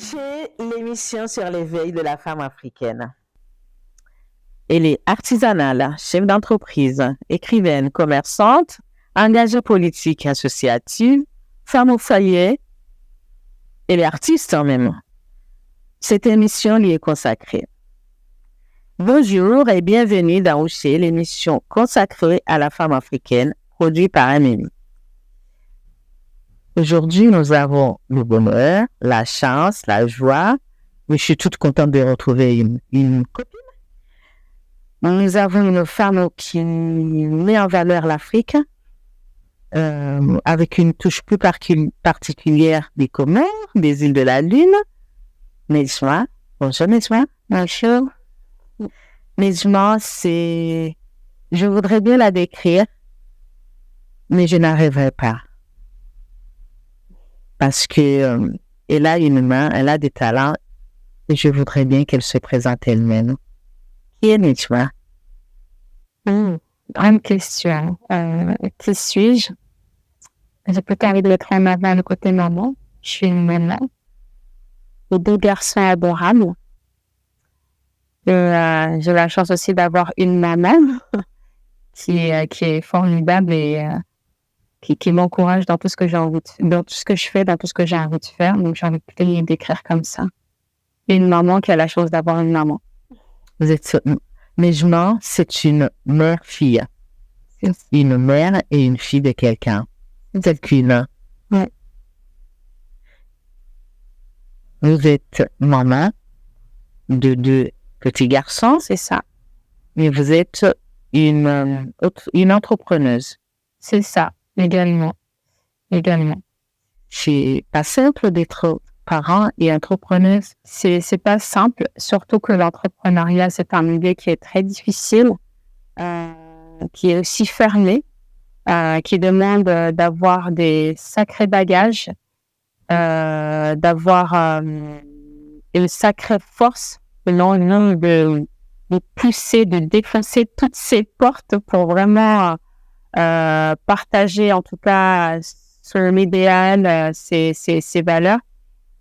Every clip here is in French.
Chez l'émission sur l'éveil de la femme africaine. Elle est artisanale, chef d'entreprise, écrivaine, commerçante, engagée politique et associative, femme au foyer. Elle est artiste en même. Cette émission lui est consacrée. Bonjour et bienvenue dans Chez l'émission consacrée à la femme africaine, produite par Amélie. Aujourd'hui, nous avons le bonheur, la chance, la joie. Je suis toute contente de retrouver une copine. Nous avons une femme qui met en valeur l'Afrique avec une touche plus particulière des Comores, des îles de la Lune. Nejma. Bonjour Nejma. Bonjour. Nejma, c'est... Je voudrais bien la décrire, mais je n'arriverai pas. Parce que elle a une main, elle a des talents, et je voudrais bien qu'elle se présente elle-même. Qui est Nejma? Grande question. Qui suis-je? Je peux parler de très maman le côté maman. Je suis une maman. J'ai 2 garçons adorables. J'ai la chance aussi d'avoir une maman qui est formidable et qui m'encourage dans tout ce que j'ai envie dans tout ce que je fais, dans tout ce que j'ai envie de faire. Donc, j'ai envie de les décrire comme ça. Et une maman qui a la chance d'avoir une maman. Vous êtes... Nejma, c'est une mère-fille. Une mère et une fille de quelqu'un. C'est qu'une. Ouais. Vous êtes maman de 2 petits garçons. C'est ça. Mais vous êtes une entrepreneuse. C'est ça, également. C'est pas simple d'être parent et entrepreneuse. C'est pas simple, surtout que l'entrepreneuriat, c'est un milieu qui est très difficile, qui est aussi fermé, qui demande d'avoir des sacrés bagages, d'avoir une sacrée force, de pousser, de défoncer toutes ces portes pour vraiment partager, en tout cas, son idéal, ses valeurs.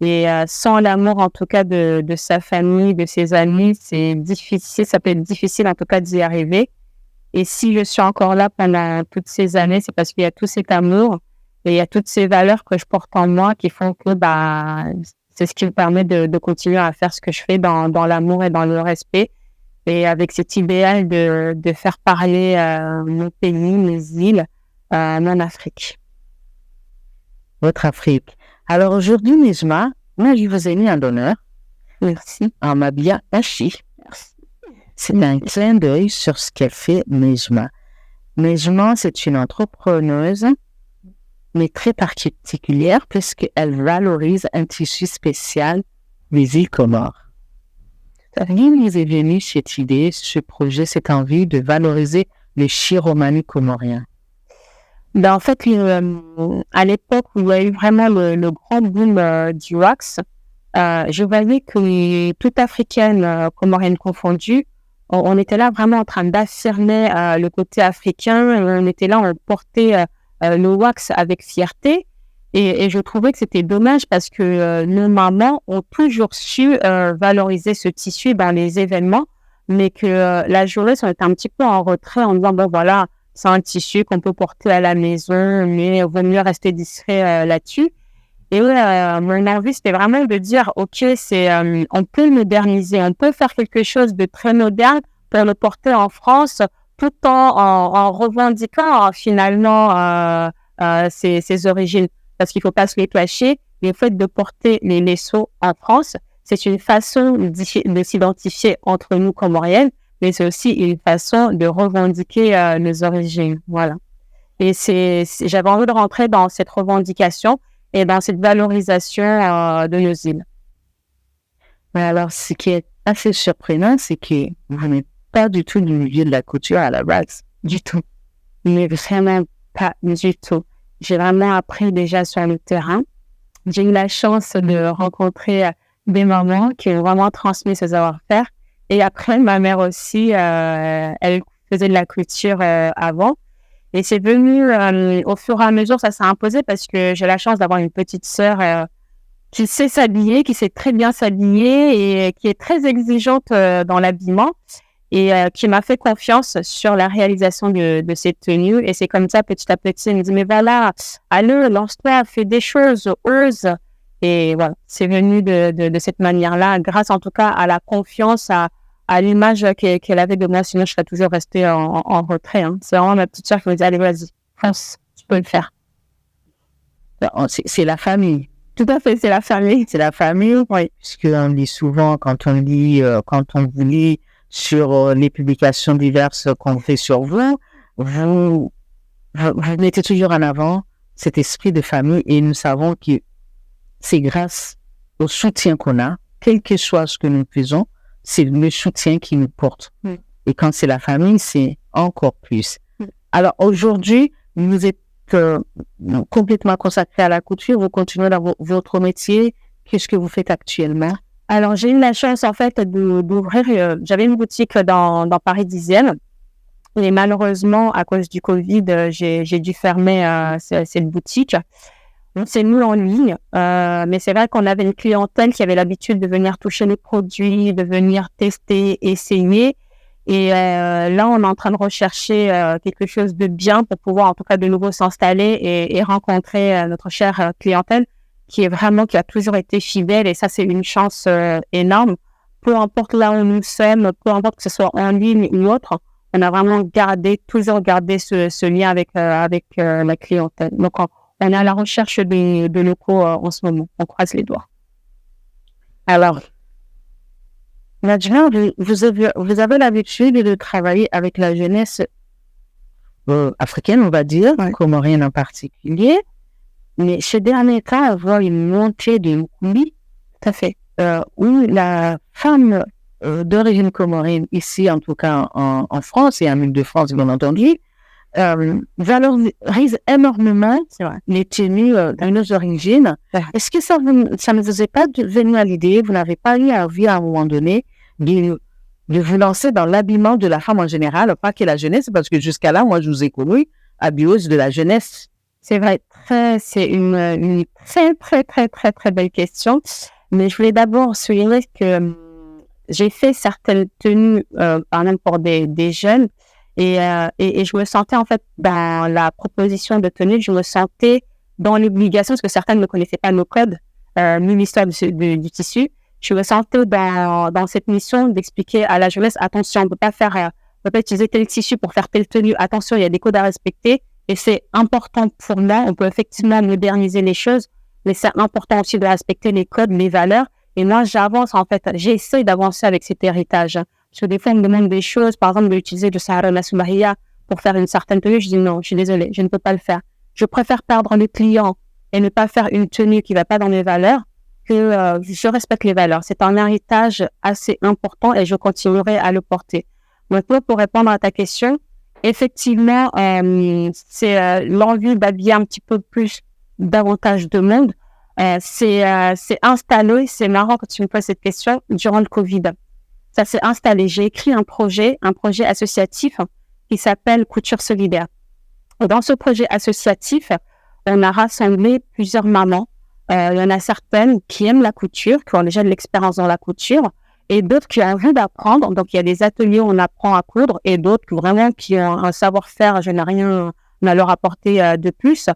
Et sans l'amour, en tout cas, de sa famille, de ses amis, c'est difficile, ça peut être difficile, en tout cas, d'y arriver. Et si je suis encore là pendant toutes ces années, c'est parce qu'il y a tout cet amour et il y a toutes ces valeurs que je porte en moi qui font que c'est ce qui me permet de continuer à faire ce que je fais dans l'amour et dans le respect. Et avec cet idéal de faire parler mon pays, mes îles, mon Afrique. Votre Afrique. Alors aujourd'hui, Nejma, moi je vous ai mis en honneur. Merci. En m'habillant Hachi. Merci. C'est un clin d'œil sur ce qu'elle fait, Nejma. Nejma, c'est une entrepreneuse, mais très particulière puisqu'elle valorise un tissu spécial des îles Comores. D'où vous est venue cette idée, ce projet, cette envie de valoriser les chiromanies comoriens? En fait, à l'époque où il y a eu vraiment le grand boom du wax, je voyais que toute africaine, comorienne confondue, on était là vraiment en train d'affirmer le côté africain. On était là, on portait le wax avec fierté. Et je trouvais que c'était dommage parce que nos mamans ont toujours su valoriser ce tissu dans les événements, mais que la jeunesse, on était un petit peu en retrait en disant, bon voilà, c'est un tissu qu'on peut porter à la maison, mais il vaut mieux rester discret là-dessus. Et mon envie, c'était vraiment de dire, OK, on peut le moderniser, on peut faire quelque chose de très moderne pour le porter en France, tout en revendiquant finalement ses origines. Parce qu'il ne faut pas se les cacher, le fait de porter les laisseaux en France, c'est une façon de s'identifier entre nous comoriennes, mais c'est aussi une façon de revendiquer nos origines. Voilà. Et j'avais envie de rentrer dans cette revendication et dans cette valorisation de nos îles. Mais alors, ce qui est assez surprenant, c'est que vous n'êtes pas du tout du milieu de la couture à la base. Du tout. Mais vraiment pas du tout. J'ai vraiment appris déjà sur le terrain. J'ai eu la chance de rencontrer des mamans qui ont vraiment transmis ce savoir-faire. Et après, ma mère aussi, elle faisait de la couture avant. Et c'est venu au fur et à mesure, ça s'est imposé parce que j'ai la chance d'avoir une petite sœur qui sait s'habiller, qui sait très bien s'habiller et qui est très exigeante dans l'habillement et qui m'a fait confiance sur la réalisation de cette tenue. Et c'est comme ça, petit à petit, elle me dit, mais voilà, allez, lance-toi, fais des choses, ose. Et voilà, c'est venu de cette manière-là, grâce en tout cas à la confiance, à l'image qu'elle avait de moi. Sinon, je serais toujours restée en retrait. Hein. C'est vraiment ma petite soeur qui me dit, allez, vas-y, fonce, tu peux le faire. C'est la famille. Tout à fait, c'est la famille. C'est la famille, Oui. puisque on lit souvent, quand on vous lit sur les publications diverses qu'on fait sur vous mettez toujours en avant cet esprit de famille et nous savons que c'est grâce au soutien qu'on a, quel que soit ce que nous faisons, c'est le soutien qui nous porte. Et quand c'est la famille, c'est encore plus. Alors aujourd'hui, vous êtes complètement consacré à la couture, vous continuez dans votre métier. Qu'est-ce que vous faites actuellement? Alors, j'ai eu la chance, en fait, d'ouvrir, j'avais une boutique dans Paris 10e. Et malheureusement, à cause du Covid, j'ai dû fermer cette boutique. On s'est mis en ligne, mais c'est vrai qu'on avait une clientèle qui avait l'habitude de venir toucher les produits, de venir tester, essayer. Et là, on est en train de rechercher quelque chose de bien pour pouvoir, en tout cas, de nouveau s'installer et rencontrer notre chère clientèle qui a toujours été fidèle. Et ça, c'est une chance énorme. Peu importe là où nous sommes, peu importe que ce soit en ligne ou autre, on a vraiment toujours gardé ce lien avec la clientèle. Donc, on est à la recherche de locaux en ce moment. On croise les doigts. Alors, Nadja, vous avez l'habitude de travailler avec la jeunesse africaine, on va dire, comorienne en particulier. Mais ce dernier cas, avoir une montée de Nkoumbi, tout à fait, où la femme d'origine comorienne, ici en tout cas en France et en Île-de-France, bien entendu, valorise énormément les tenues de nos origines. Est-ce que ça ne vous est pas venu à l'idée, vous n'avez pas eu envie à un moment donné de vous lancer dans l'habillement de la femme en général, pas que la jeunesse, parce que jusqu'à là, moi, je vous ai connu habilleuse de la jeunesse. C'est vrai, c'est une très, très, très, très, très belle question. Mais je voulais d'abord souligner que j'ai fait certaines tenues, par exemple pour des jeunes, et je me sentais en fait dans la proposition de tenue, je me sentais dans l'obligation, parce que certains ne connaissaient pas nos codes, ni l'histoire du tissu. Je me sentais dans cette mission d'expliquer à la jeunesse, attention, on ne peut pas utiliser tel tissu pour faire telle tenue. Attention, il y a des codes à respecter et c'est important pour moi. On peut effectivement moderniser les choses, mais c'est important aussi de respecter les codes, les valeurs. Et moi, j'avance en fait, j'essaie d'avancer avec cet héritage. Parce que des fois, on me demande des choses, par exemple, d'utiliser du Sahara Nassoumahia pour faire une certaine tenue. Je dis non, je suis désolée, je ne peux pas le faire. Je préfère perdre le client et ne pas faire une tenue qui ne va pas dans mes valeurs que je respecte les valeurs. C'est un héritage assez important et je continuerai à le porter. Maintenant, pour répondre à ta question, effectivement, c'est l'envie d'habiller un petit peu plus davantage de monde. C'est installé, c'est marrant quand tu me poses cette question, durant le Covid. Ça s'est installé. J'ai écrit un projet associatif qui s'appelle Couture Solidaire. Et dans ce projet associatif, on a rassemblé plusieurs mamans. Il y en a certaines qui aiment la couture, qui ont déjà de l'expérience dans la couture, et d'autres qui ont envie d'apprendre. Donc, il y a des ateliers où on apprend à coudre, et d'autres qui ont un savoir-faire, je n'ai rien à leur apporter de plus.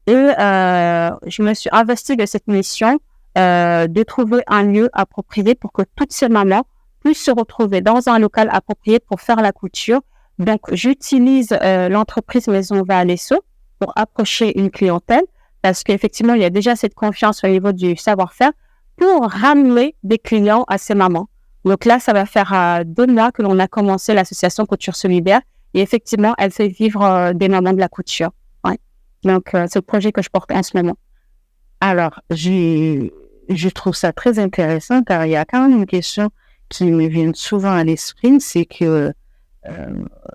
Et je me suis investie de cette mission de trouver un lieu approprié pour que toutes ces mamans puissent se retrouver dans un local approprié pour faire la couture. Donc, j'utilise l'entreprise Maison Valesso pour approcher une clientèle, parce qu'effectivement, il y a déjà cette confiance au niveau du savoir-faire pour ramener des clients à ces mamans. Donc là, ça va faire 2 mois que l'on a commencé l'association Couture Solidaire et effectivement, elle fait vivre des mamans de la couture. Ouais. Donc, c'est le projet que je porte en ce moment. Alors, je trouve ça très intéressant car il y a quand même une question qui me vient souvent à l'esprit, c'est que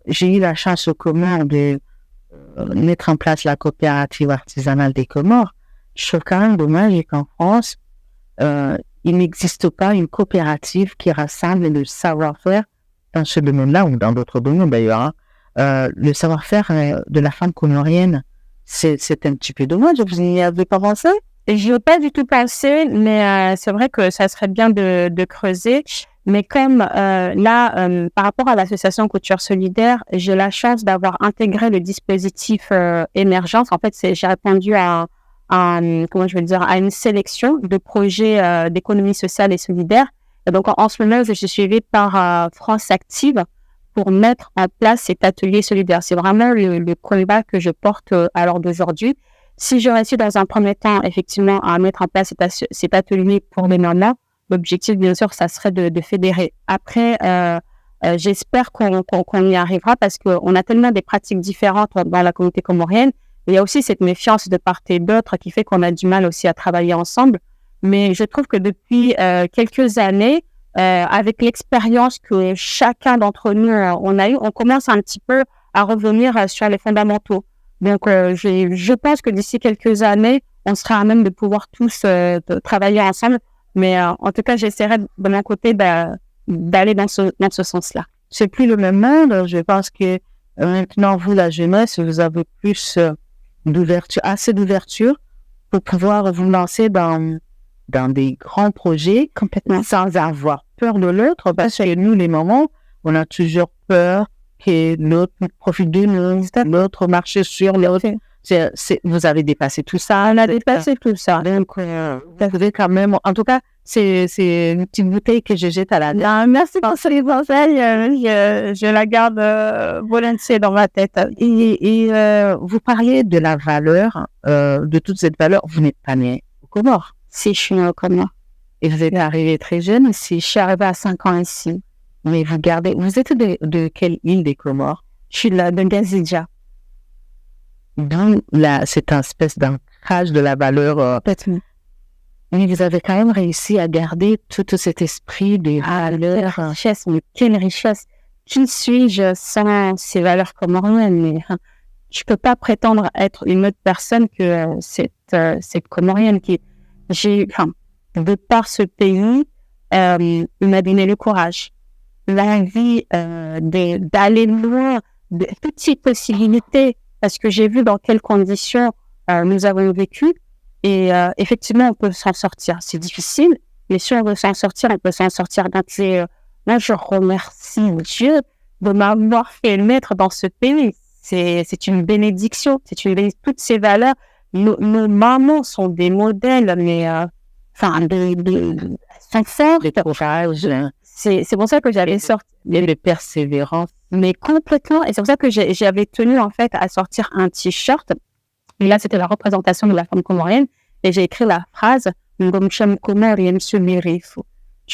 j'ai eu la chance aux Comores de mettre en place la coopérative artisanale des Comores. Je trouve quand même dommage qu'en France, il n'existe pas une coopérative qui rassemble le savoir-faire dans ce domaine-là ou dans d'autres domaines d'ailleurs. Le savoir-faire de la femme comorienne, c'est un petit peu dommage. Vous n'y avez pas pensé? J'y ai pas du tout pensé, mais c'est vrai que ça serait bien de creuser. Mais comme par rapport à l'association Couture Solidaire, j'ai la chance d'avoir intégré le dispositif émergence. En fait, j'ai répondu comment je vais dire, à une sélection de projets d'économie sociale et solidaire. Et donc, en ce moment, je suis suivie par France Active pour mettre en place cet atelier solidaire. C'est vraiment le combat que je porte à l'heure d'aujourd'hui. Si je réussis dans un premier temps, effectivement, à mettre en place cet atelier pour les nanas, l'objectif, bien sûr, ça serait de fédérer. Après, j'espère qu'on y arrivera parce qu'on a tellement des pratiques différentes dans la communauté comorienne. Il y a aussi cette méfiance de part et d'autre qui fait qu'on a du mal aussi à travailler ensemble. Mais je trouve que depuis quelques années, avec l'expérience que chacun d'entre nous on a eu, on commence un petit peu à revenir sur les fondamentaux. Donc, je pense que d'ici quelques années, on sera à même de pouvoir tous travailler ensemble. Mais en tout cas, j'essaierai de mon côté d'aller dans ce sens-là. C'est plus le même monde. Je pense que maintenant, vous, la jeunesse, vous avez plus d'ouverture, assez d'ouverture pour pouvoir vous lancer dans des grands projets complètement sans avoir peur de l'autre. Parce que nous, les mamans, on a toujours peur que l'autre profite de nous, l'autre marche sur l'autre. Vous avez dépassé tout ça. On a dépassé tout ça. Donc, vous avez quand même... En tout cas, c'est une petite bouteille que je jette à la tête. Merci pour ces conseils. Je la garde volontiers dans ma tête. Et vous parliez de la valeur, de toute cette valeur. Vous n'êtes pas né au Comores. Si, je suis née au Comores. Et vous êtes arrivé très jeune. Si, je suis arrivée à 5 ans ici. Mais vous êtes de quelle île des Comores? Je suis de Gazidja. Dans cette espèce d'ancrage de la valeur. Mais vous avez quand même réussi à garder tout cet esprit de valeur. Richesse, mais quelle richesse! Qui suis-je sans ces valeurs comoriennes? Mais je peux pas prétendre être une autre personne que cette comorienne de par ce pays, il m'a donné le courage, l'envie d'aller loin, de toutes ces possibilités, parce que j'ai vu dans quelles conditions nous avons vécu. Et effectivement, on peut s'en sortir. C'est difficile, mais si on veut s'en sortir, on peut s'en sortir. Donc, moi, je remercie Dieu de m'avoir fait naître dans ce pays. C'est une bénédiction. Toutes ces valeurs. Nos mamans sont des modèles, mais sincères. De courage. C'est pour ça que j'avais sorti. Et de persévérance. Mais complètement. Et c'est pour ça que j'avais tenu, en fait, à sortir un t-shirt. Et là, c'était la représentation de la femme comorienne. Et j'ai écrit la phrase « Je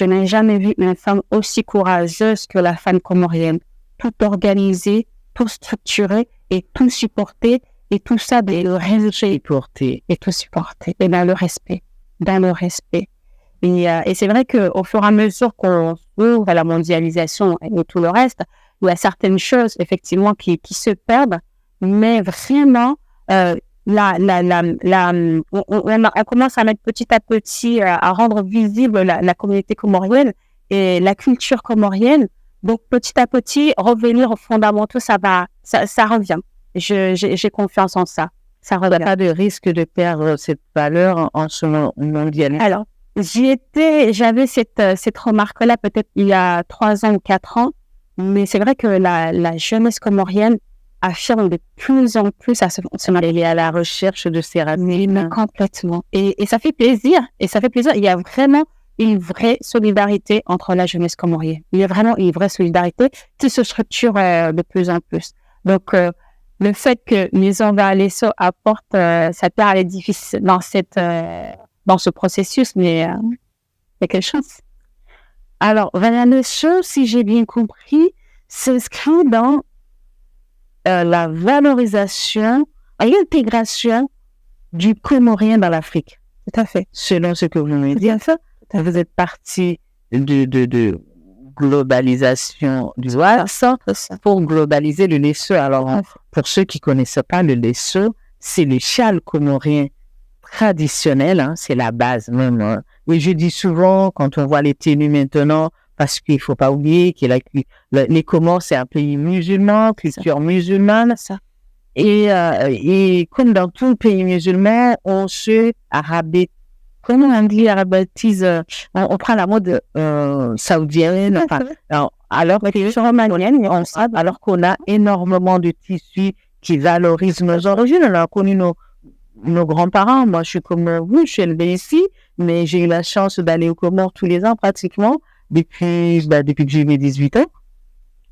n'ai jamais vu une femme aussi courageuse que la femme comorienne. Tout organisée, tout structuré et tout supporté. Et tout ça dans le respect. Et tout supporté. Et dans le respect. Et c'est vrai qu'au fur et à mesure qu'on s'ouvre à la mondialisation et tout le reste, il y a certaines choses, effectivement, qui se perdent. Mais vraiment... on commence à mettre petit à petit à rendre visible la communauté comorienne et la culture comorienne. Donc, petit à petit, revenir aux fondamentaux, ça revient. J'ai confiance en ça. Ça revient. Il n'y a pas de risque de perdre cette valeur en ce mondial. Alors, j'avais cette remarque-là peut-être il y a 3 ans ou 4 ans, mais c'est vrai que la jeunesse comorienne affirme de plus en plus à se Elle est à la recherche de ses racines. Complètement. Et ça fait plaisir. Il y a vraiment une vraie solidarité entre la jeunesse comorienne. Il y a vraiment une vraie solidarité qui se structure de plus en plus. Donc, le fait que Maison vers l'ESSO apporte sa pierre à l'édifice dans ce processus, mais il y a quelque chose. Alors, Vanessa, si j'ai bien compris, s'inscrit dans la valorisation et l'intégration du comorien dans l'Afrique. Tout à fait. Selon ce que vous me dites, vous êtes parti de globalisation du WASA pour globaliser le lesseux. Alors, pour ceux qui ne connaissent pas le lesseux, c'est le châle comorien traditionnel, c'est la base même. Oui, je dis souvent, quand on voit les tenues maintenant, parce qu'il ne faut pas oublier que les Comores, c'est un pays musulman, culture musulmane. Et comme dans tout pays musulman, on se arabise. Comment on dit arabise? On prend la mode saoudienne. Enfin, alors qu'on a énormément de tissus qui valorisent nos origines. On a connu nos grands-parents. Moi, je suis comme vous, je suis élevée ici, mais j'ai eu la chance d'aller aux Comores tous les ans pratiquement depuis que j'ai mes 18 ans.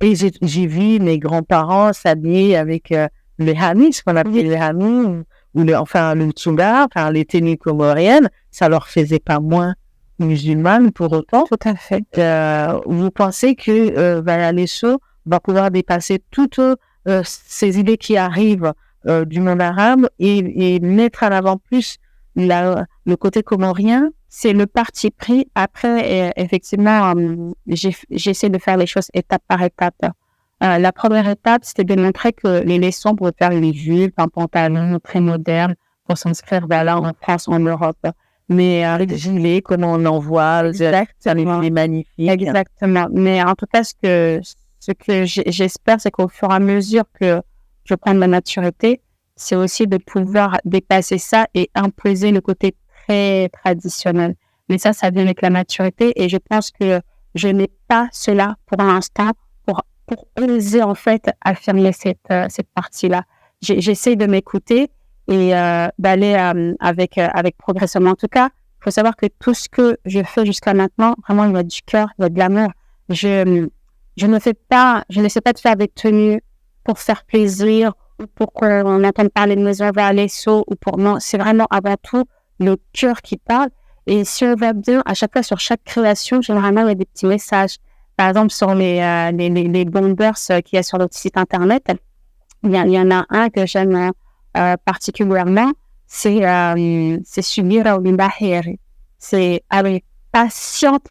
Et j'ai vu mes grands-parents s'habiller avec le hamis, ce qu'on appelle le hamis, ou le tsunga, les tenues comoriennes. Ça leur faisait pas moins musulmanes pour autant. Tout à fait. Vous pensez que Valalesso va pouvoir dépasser toutes ces idées qui arrivent du monde arabe et mettre en avant plus le côté comorien? C'est le parti pris. Après, effectivement, j'essaie de faire les choses étape par étape. La première étape, c'était de montrer que les leçons pour faire les jupes, un pantalon très moderne, pour s'inscrire en France, en Europe. Mais les gilets, comme on en voit, c'est magnifique. Exactement. Mais en tout cas, ce que j'espère, c'est qu'au fur et à mesure que je prends ma maturité, c'est aussi de pouvoir dépasser ça et imposer le côté très traditionnel. Mais ça vient avec la maturité et je pense que je n'ai pas cela pour l'instant pour oser en fait affirmer cette partie-là. J'essaie de m'écouter et d'aller avec progression. En tout cas, il faut savoir que tout ce que je fais jusqu'à maintenant, vraiment, il y a du cœur, il y a de l'amour. Je n'essaie pas de faire des tenues pour faire plaisir ou pour qu'on entende parler de Maison Valalesso ou pour non, c'est vraiment avant tout le cœur qui parle. Et si on va bien, à chaque fois, sur chaque création, généralement, il y a des petits messages. Par exemple, sur les bombers qu'il y a sur notre site internet, il y en a un que j'aime particulièrement, c'est Subira ou Bahir. C'est allez, patiente,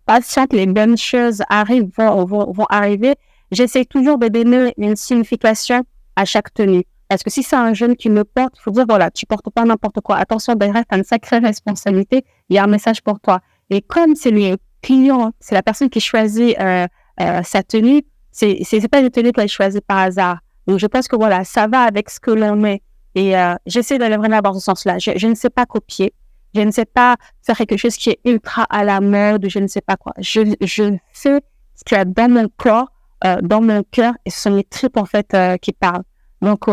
les bonnes choses arrivent, vont arriver. J'essaie toujours de donner une signification à chaque tenue. Parce que si c'est un jeune qui le porte, il faut dire, voilà, tu portes pas n'importe quoi. Attention, derrière, tu as une sacrée responsabilité. Il y a un message pour toi. Et comme c'est le client, c'est la personne qui choisit sa tenue, c'est pas une tenue qu'elle choisit par hasard. Donc, je pense que voilà, ça va avec ce que l'on met. Et j'essaie d'aller vraiment dans ce sens-là. Je ne sais pas copier. Je ne sais pas faire quelque chose qui est ultra à la mode, je ne sais pas quoi. Je fais ce qu'il y a dans mon corps, dans mon cœur, et ce sont mes tripes, en fait, qui parlent. Donc,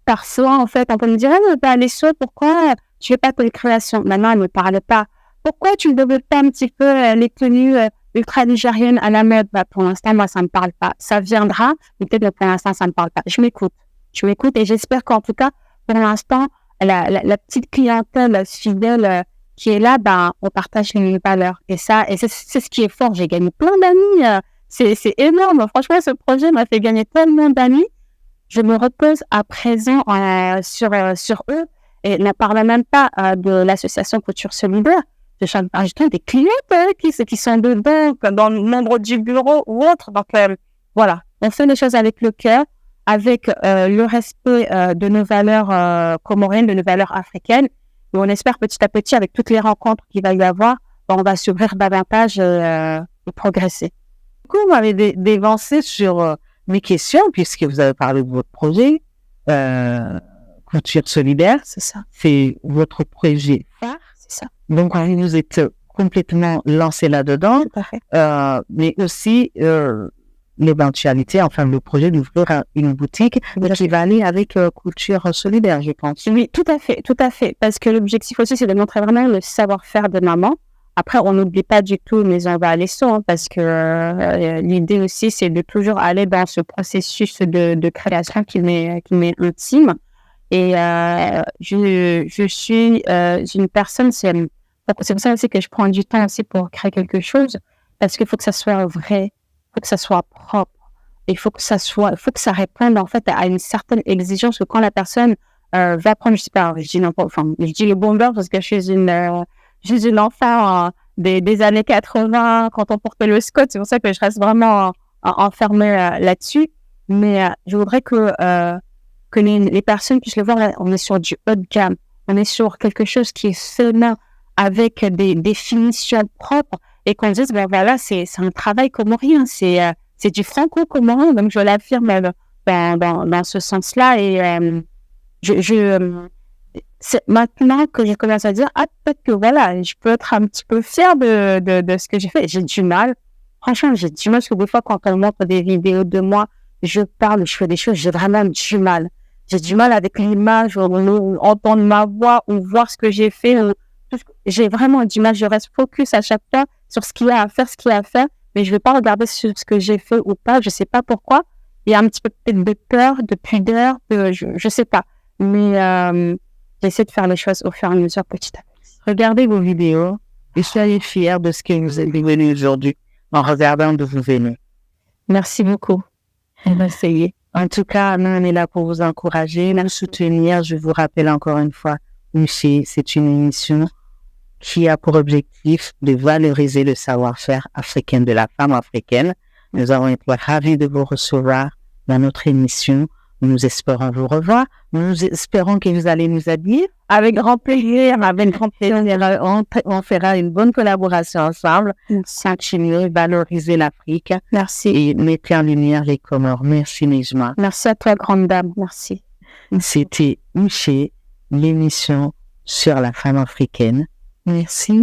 parfois, en fait, on peut me dire, Valalesso, pourquoi tu fais pas tes créations? Maintenant, elle ne me parle pas. Pourquoi tu ne développes pas un petit peu les tenues ultra-nigériennes à la mode? Pour l'instant, moi, ça ne me parle pas. Ça viendra, mais peut-être pour l'instant, ça ne me parle pas. Je m'écoute et j'espère qu'en tout cas, pour l'instant, la petite clientèle fidèle qui est là, on partage les mêmes valeurs. Et c'est ce qui est fort. J'ai gagné plein d'amis. C'est énorme. Franchement, ce projet m'a fait gagner tellement d'amis. Je me repose à présent sur eux et ne parle même pas de l'association Couture Solidaire. Je parle des clients qui sont dedans, dans le membre du bureau ou autre. Donc, voilà, on fait les choses avec le cœur, avec le respect de nos valeurs comoriennes, de nos valeurs africaines. Et on espère petit à petit, avec toutes les rencontres qu'il va y avoir, on va s'ouvrir davantage et progresser. Du coup, vous m'avez dévancé sur mes questions, puisque vous avez parlé de votre projet, Couture Solidaire. C'est ça. C'est votre projet phare. C'est ça. Donc, vous êtes complètement lancé là-dedans. Tout à fait. Mais aussi, l'éventualité, le projet d'ouvrir une boutique qui va aller avec Couture Solidaire, je pense. Oui, tout à fait. Parce que l'objectif aussi, c'est de montrer vraiment le savoir-faire de maman. Après, on n'oublie pas du tout Maison Valalesso, parce que l'idée aussi, c'est de toujours aller dans ce processus de création qui m'est intime. Et je suis une personne, c'est pour ça aussi que je prends du temps aussi pour créer quelque chose, parce qu'il faut que ça soit vrai, il faut que ça soit propre, il faut que ça réponde en fait à une certaine exigence que quand la personne va prendre, je sais pas, je dis le bomber parce que je suis une enfant des années 80 quand on portait le Scott, c'est pour ça que je reste vraiment enfermée là-dessus. Mais je voudrais que les personnes puissent le voir. Là, on est sur du haut de gamme, on est sur quelque chose qui est serein, avec des définitions propres, et qu'on dise, voilà, c'est un travail comorien, c'est du franco-comorien, donc je l'affirme dans ce sens-là, et C'est maintenant que je commence à dire, peut-être que voilà, je peux être un petit peu fière de ce que j'ai fait. J'ai du mal. Franchement, j'ai du mal parce que des fois, quand on montre des vidéos de moi, je parle, je fais des choses, j'ai vraiment du mal. J'ai du mal avec l'image, ou entendre ma voix, ou voir ce que j'ai fait. J'ai vraiment du mal. Je reste focus à chaque fois sur ce qu'il y a à faire, mais je ne vais pas regarder sur ce que j'ai fait ou pas. Je ne sais pas pourquoi. Il y a un petit peu peut-être de peur, de pudeur, je ne sais pas. Mais j'essaie de faire les choses au fur et à mesure, petit à petit. Regardez vos vidéos et soyez fiers de ce que vous êtes devenu aujourd'hui en regardant d'où vous venez. Merci beaucoup. On va essayer. En tout cas, nous, on est là pour vous encourager, nous soutenir. Je vous rappelle encore une fois, Miché, c'est une émission qui a pour objectif de valoriser le savoir-faire africain de la femme africaine. Nous avons été ravis de vous recevoir dans notre émission. Nous espérons vous revoir. Nous espérons que vous allez nous habiller. Avec grand plaisir, on fera une bonne collaboration ensemble. Continuer, valoriser l'Afrique. Merci. Et mettre en lumière les Comores. Merci, Nejma. Merci à toi, grande dame. Merci. C'était Miché, l'émission sur la femme africaine. Merci.